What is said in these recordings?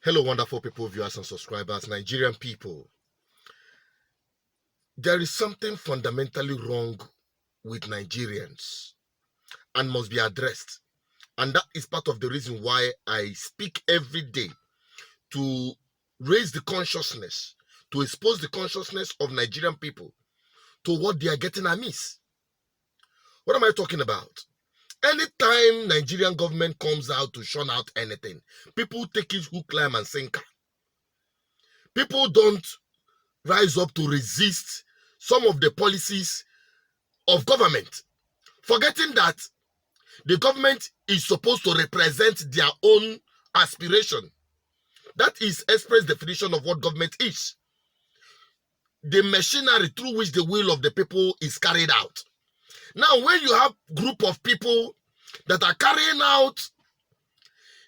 Hello, wonderful people, viewers and subscribers, Nigerian people. There is something fundamentally wrong with Nigerians and must be addressed. And that is part of the reason why I speak every day to raise the consciousness, to expose the consciousness of Nigerian people to what they are getting amiss. What am I talking about? Anytime Nigerian government comes out to shun out anything, people take it hook, line, and sinker. People don't rise up to resist some of the policies of government, forgetting that the government is supposed to represent their own aspiration. That is express definition of what government is. The machinery through which the will of the people is carried out. Now, when you have a group of people that are carrying out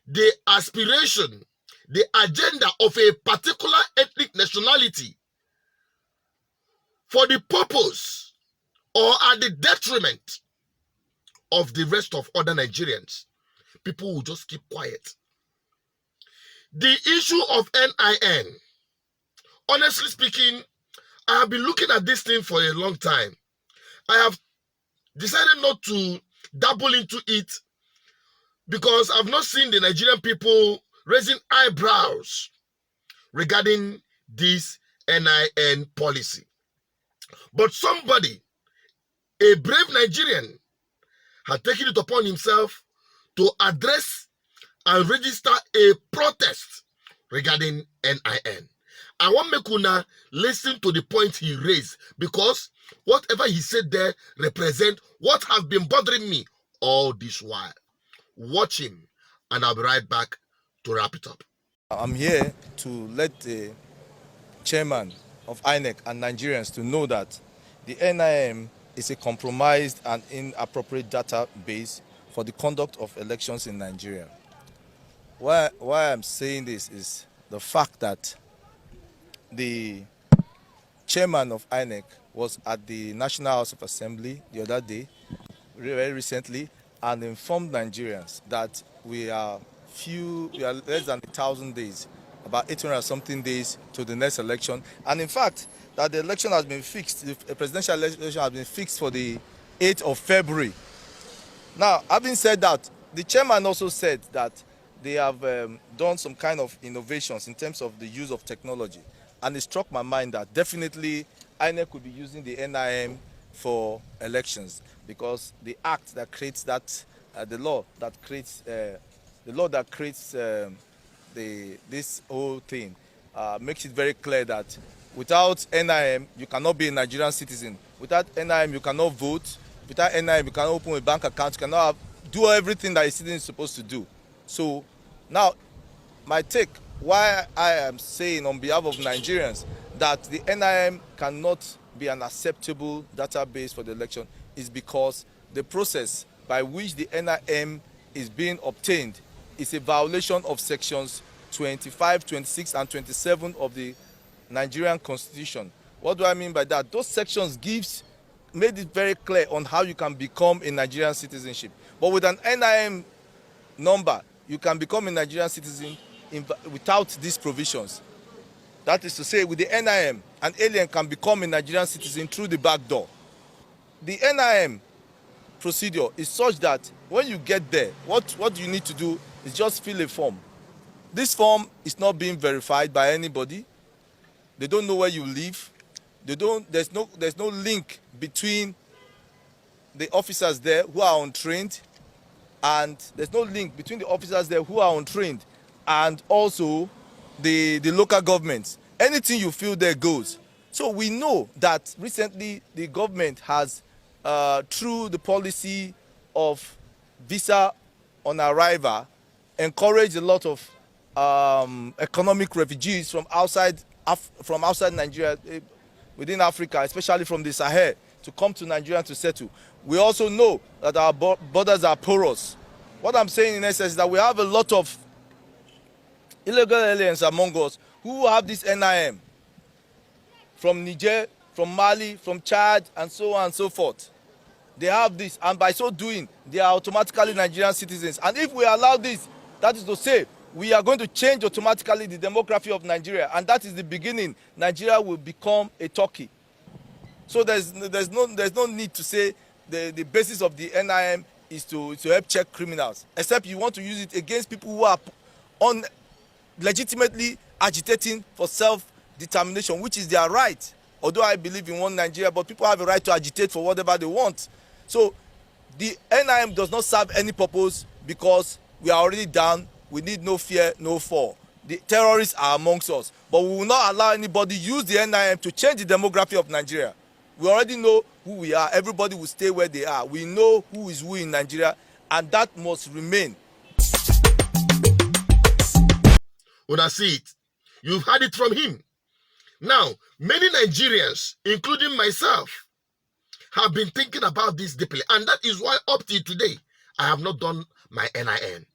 the aspiration, the agenda of a particular ethnic nationality for the purpose or at the detriment of the rest of other Nigerians, people will just keep quiet. The issue of NIN, honestly speaking, I have been looking at this thing for a long time. I have decided not to dabble into it because I've not seen the Nigerian people raising eyebrows regarding this NIN policy. But somebody, a brave Nigerian, had taken it upon himself to address and register a protest regarding NIN. I want Mekuna listen to the point he raised, because whatever he said there represent what has been bothering me all this while. Watch him, and I'll be right back to wrap it up. I'm here to let the chairman of INEC and Nigerians to know that the NIN is a compromised and inappropriate database for the conduct of elections in Nigeria. Why I'm saying this is the fact that the chairman of INEC was at the National House of Assembly the other day, very recently, and informed Nigerians that we are less than 1,000 days, about 800 something days to the next election, and in fact that the election has been fixed, the presidential election has been fixed for the 8th of February. Now, having said that, the chairman also said that they have done some kind of innovations in terms of the use of technology, and it struck my mind that definitely INEC could be using the NIN for elections, because the act that creates that, the law that creates this whole thing makes it very clear that without NIN you cannot be a Nigerian citizen. Without NIN you cannot vote. Without NIN you cannot open a bank account. You cannot do everything that a citizen is supposed to do. So now, my take, why I am saying on behalf of Nigerians that the NIN cannot be an acceptable database for the election is because the process by which the NIN is being obtained is a violation of sections 25, 26, and 27 of the Nigerian Constitution. What do I mean by that? Those sections made it very clear on how you can become a Nigerian citizenship. But with an NIN number, you can become a Nigerian citizen without these provisions. That is to say, with the NIN, an alien can become a Nigerian citizen through the back door. The NIN procedure is such that when you get there, what you need to do is just fill a form. This form is not being verified by anybody. They don't know where you live. There's no link between the officers there who are untrained, and there's no link between the officers there who are untrained and also the local governments. Anything you feel there goes. So we know that recently the government has, through the policy of visa on arrival, encouraged a lot of economic refugees from outside Nigeria, within Africa, especially from the Sahel, to come to Nigeria to settle. We also know that our borders are porous. What I'm saying in essence is that we have a lot of illegal aliens among us who have this NIN from Niger, from Mali, from Chad, and so on and so forth. They have this, and by so doing, they are automatically Nigerian citizens. And if we allow this, that is to say, we are going to change automatically the demography of Nigeria, and that is the beginning. Nigeria will become a Turkey. So there's no need to say the basis of the NIM is to help check criminals, except you want to use it against people who are legitimately agitating for self-determination, which is their right. Although I believe in one Nigeria, but people have a right to agitate for whatever they want. So the NIM does not serve any purpose, because we are already down. We need no fear, no fall. The terrorists are amongst us, but we will not allow anybody use the NIM to change the demography of Nigeria. We already know who we are. Everybody will stay where they are. We know who is who in Nigeria, and that must remain. When I see it, you've heard it from him. Now, many Nigerians, including myself, have been thinking about this deeply, and that is why up till today, I have not done my NIN.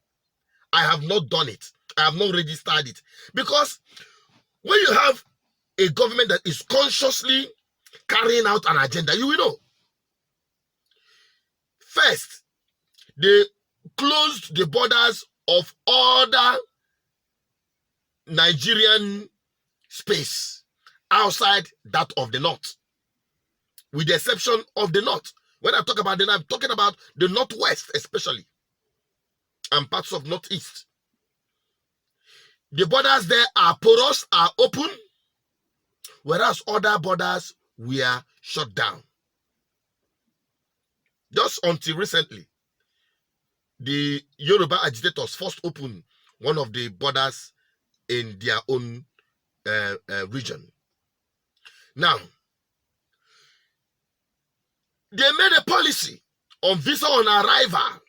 I have not done it. I have not registered it. Because when you have a government that is consciously carrying out an agenda, you will know. First, they closed the borders of other Nigerian space outside that of the north, with the exception of the north. When I talk about the north, I'm talking about the northwest especially, and parts of northeast. The borders there are porous, are open, whereas other borders were shut down. Just until recently, the Yoruba agitators first opened one of the borders in their own region. Now, they made a policy on visa on arrival.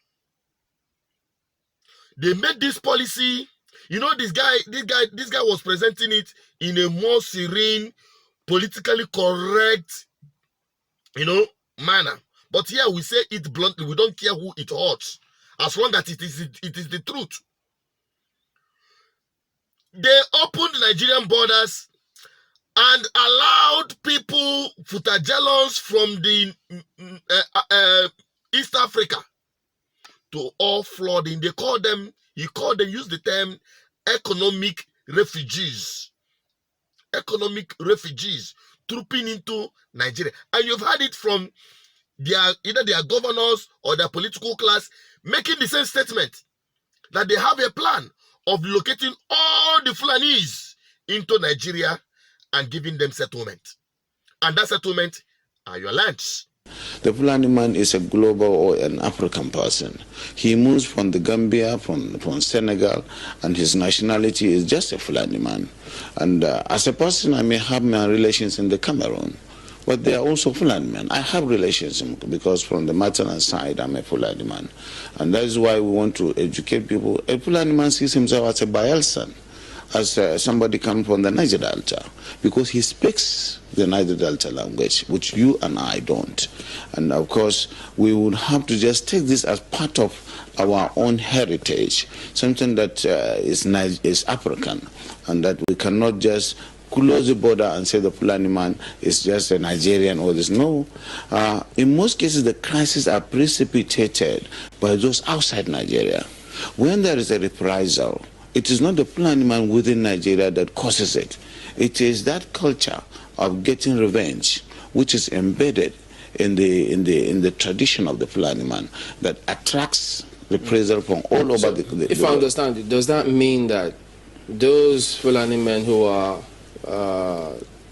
They made this policy. You know, this guy was presenting it in a more serene, politically correct, manner. But here we say it bluntly. We don't care who it hurts, as long as it is the truth. They opened the Nigerian borders and allowed people, Futajelons from the East Africa, to all flood in. He used the term economic refugees. Economic refugees trooping into Nigeria. And you've heard it from either their governors or their political class making the same statement, that they have a plan of locating all the Fulanis into Nigeria and giving them settlement. And that settlement are your lands. The Fulani man is a global or an African person. He moves from the Gambia, from Senegal, and his nationality is just a Fulani man. And as a person, I may have my relations in the Cameroon, but they are also Fulani men. I have relations because from the maternal side, I'm a Fulani man. And that is why we want to educate people. A Fulani man sees himself as a Bayelsan, as somebody coming from the Niger Delta, because he speaks the Niger Delta language, which you and I don't. And of course, we would have to just take this as part of our own heritage, something that is African, and that we cannot just close the border and say the Fulani man is just a Nigerian or this. No. In most cases, the crises are precipitated by those outside Nigeria. When there is a reprisal, it is not the Fulani man within Nigeria that causes it. It is that culture of getting revenge, which is embedded in the tradition of the Fulani man, that attracts reprisal from all over the If I understand it, does that mean that those Fulani men who are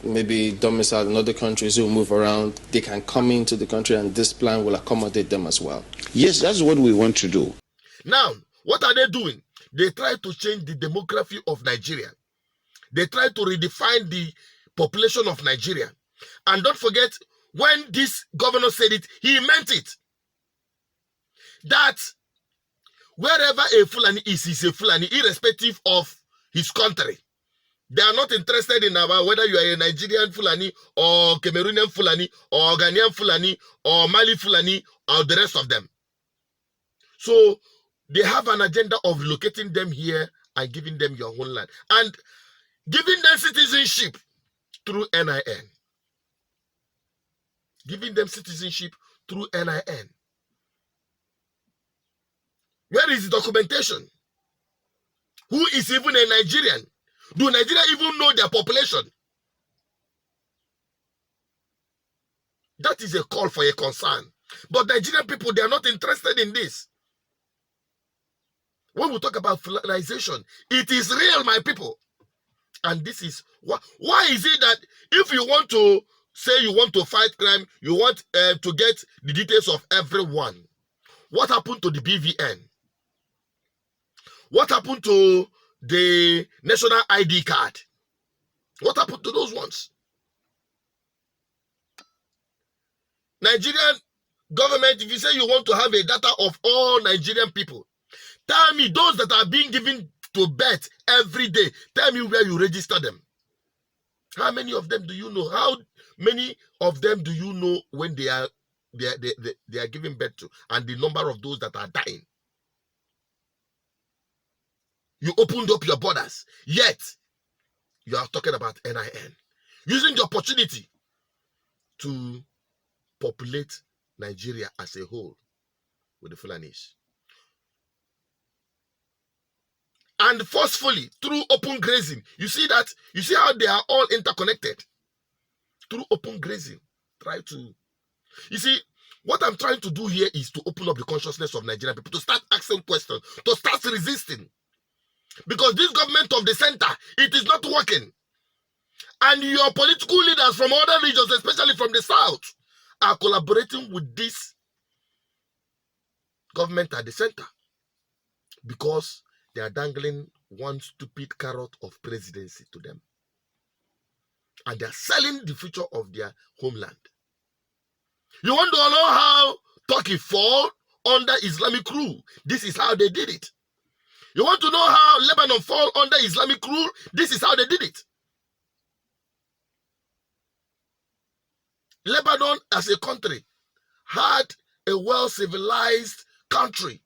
maybe domiciled in other countries, who move around, they can come into the country and this plan will accommodate them as well? Yes, that's what we want to do. Now, what are they doing? They try to change the demography of Nigeria. They try to redefine the population of Nigeria. And don't forget, when this governor said it, he meant it. That wherever a Fulani is, he's a Fulani, irrespective of his country. They are not interested in whether you are a Nigerian Fulani or Cameroonian Fulani or Ghanaian Fulani or Mali Fulani or the rest of them. So they have an agenda of locating them here and giving them your own land and giving them citizenship through NIN. Giving them citizenship through NIN. Where is the documentation? who is even a Nigerian? Do Nigeria even know their population? That is a call for a concern. But Nigerian people, they are not interested in this. When we talk about Fulanization, it is real, my people. And this is why is it that if you want to say you want to fight crime, you want to get the details of everyone. What happened to the BVN? What happened to the national ID card? What happened to those ones? Nigerian government, if you say you want to have a data of all Nigerian people, tell me those that are being given to birth every day, tell me where you register them. How many of them do you know? How many of them do you know when they are giving birth to, and the number of those that are dying? You opened up your borders, yet you are talking about NIN, using the opportunity to populate Nigeria as a whole with the Fulanis. And forcefully, through open grazing, you see how they are all interconnected. Through open grazing, you see, what I'm trying to do here is to open up the consciousness of Nigerian people, to start asking questions, to start resisting. Because this government of the center, it is not working. And your political leaders from other regions, especially from the south, are collaborating with this government at the center because they are dangling one stupid carrot of presidency to them. And they are selling the future of their homeland. You want to know how Turkey fall under Islamic rule? This is how they did it. You want to know how Lebanon fall under Islamic rule? This is how they did it. Lebanon as a country had a well-civilized country.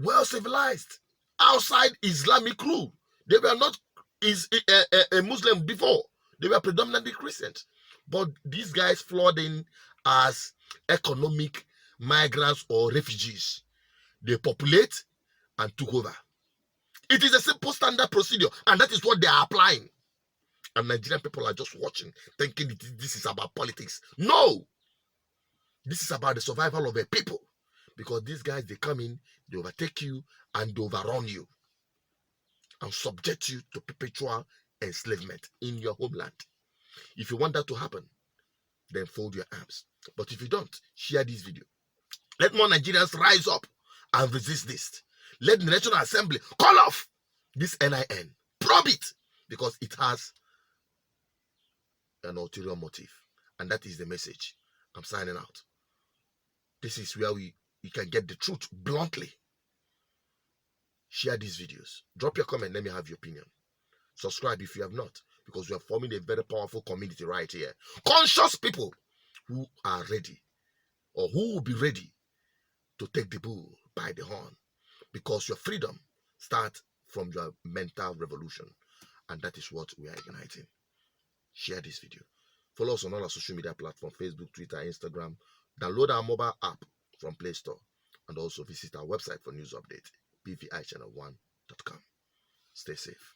Well-civilized. Outside Islamic rule. They were not a Muslim before. They were predominantly Christians. But these guys flowed in as economic migrants or refugees. They populate and took over. It is a simple standard procedure, and that is what they are applying. And Nigerian people are just watching, thinking this is about politics. No! This is about the survival of a people. Because these guys, they come in, they overtake you, and they overrun you. And subject you to perpetual enslavement in your homeland. If you want that to happen, then fold your arms. But if you don't, share this video. Let more Nigerians rise up and resist this. Let the National Assembly call off this NIN. Probe it. Because it has an ulterior motive. And that is the message. I'm signing out. This is where you can get the truth bluntly. Share these videos. Drop your comment. Let me have your opinion. Subscribe if you have not. Because we are forming a very powerful community right here. Conscious people who are ready, or who will be ready to take the bull by the horn. Because your freedom starts from your mental revolution. And that is what we are igniting. Share this video. Follow us on all our social media platforms, Facebook, Twitter, Instagram. Download our mobile app from Play Store. And also visit our website for news updates, BVI Channel1.com. Stay safe.